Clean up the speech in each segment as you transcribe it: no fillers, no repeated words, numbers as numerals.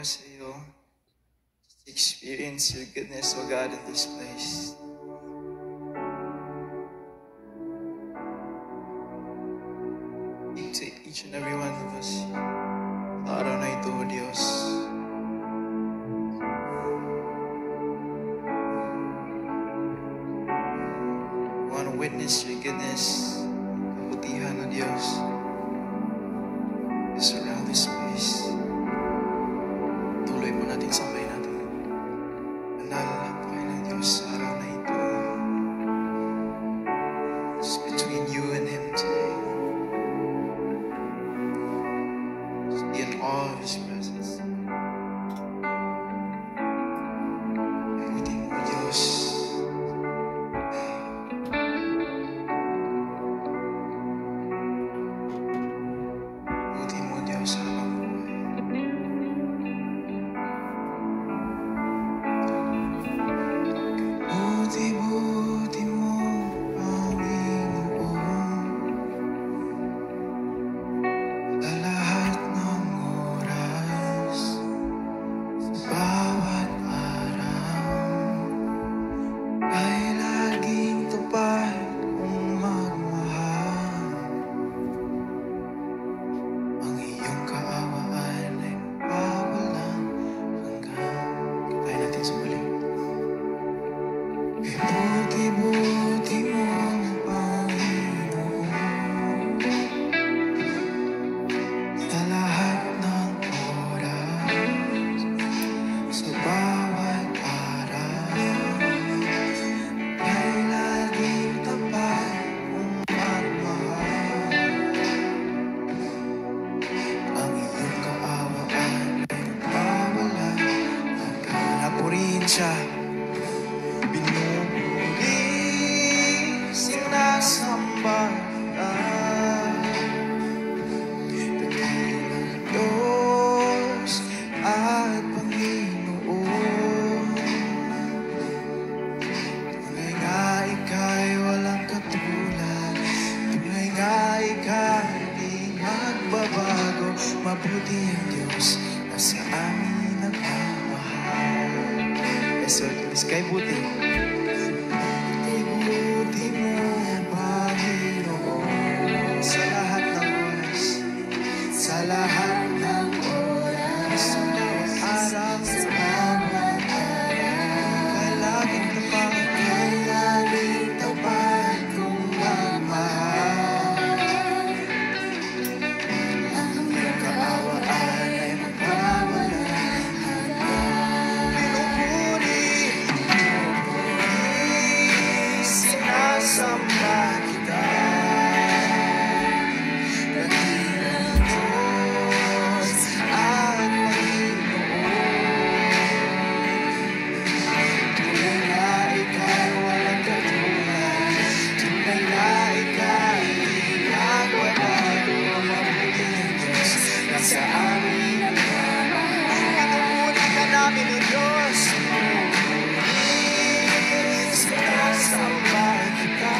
sa iyo. Just experience your goodness, O God, in this place. Speak to each and every one of us. Sa araw na ito, O Diyos. We want to witness your goodness, kabutihan, O Diyos. Surround this place. Tuloy po natin sabay natin. Banal na Panginoon Diyos sa araw na ito. It's between you and Him today. Just be in awe of His presence. Everything mo Diyos. Mabuti ang Diyos na sa amin nagmamahal. So, kay buti. Buti mo, Panginoon, sa lahat ng oras. Sa lahat ng oras. Sa bawat araw. Sa bawat araw. Kay laging tapat. Kay laging tapat kung magmahal. Samba kita, dakilang Diyos at Panginoon. Tunay na ika'y walang katulad, tunay na ika'y nagbabago. Mabuti ang Diyos na sa amin nagmamahal. Pinupuri ka namin o Diyos, sinasamba kita.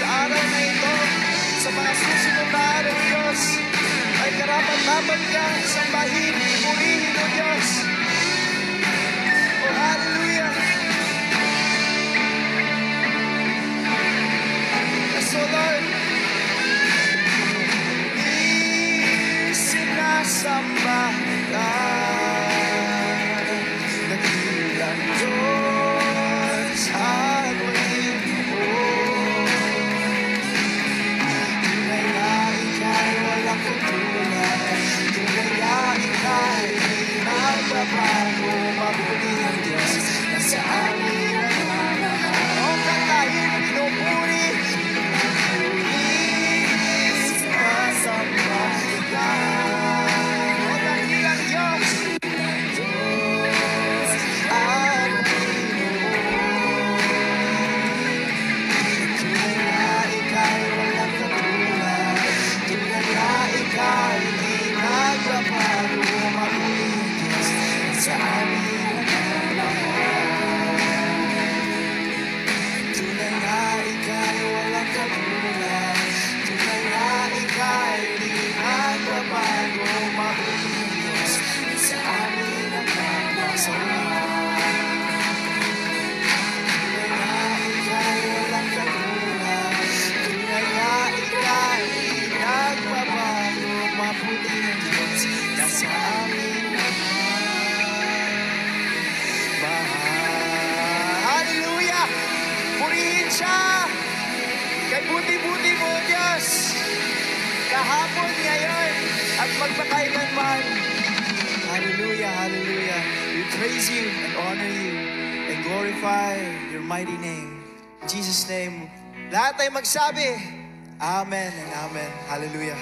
Sa araw na ito, sa mga susunod na araw, Diyos, ay karapat-dapat kang sambahin, purihin, O Diyos. Oh, hallelujah! Yes, O Lord, isinasamba ka, dakilang Diyos at nagbabago. Mabuti ang Diyos na sa amin nagmamahal. O kantahin, pinupuri, siya. Kay buti-buti mo, Diyos. Kahapon, ngayon, at magpakailanman. Hallelujah, hallelujah. We praise you and honor you and glorify your mighty name. In Jesus' name, lahat ay magsabi, Amen and Amen. Hallelujah.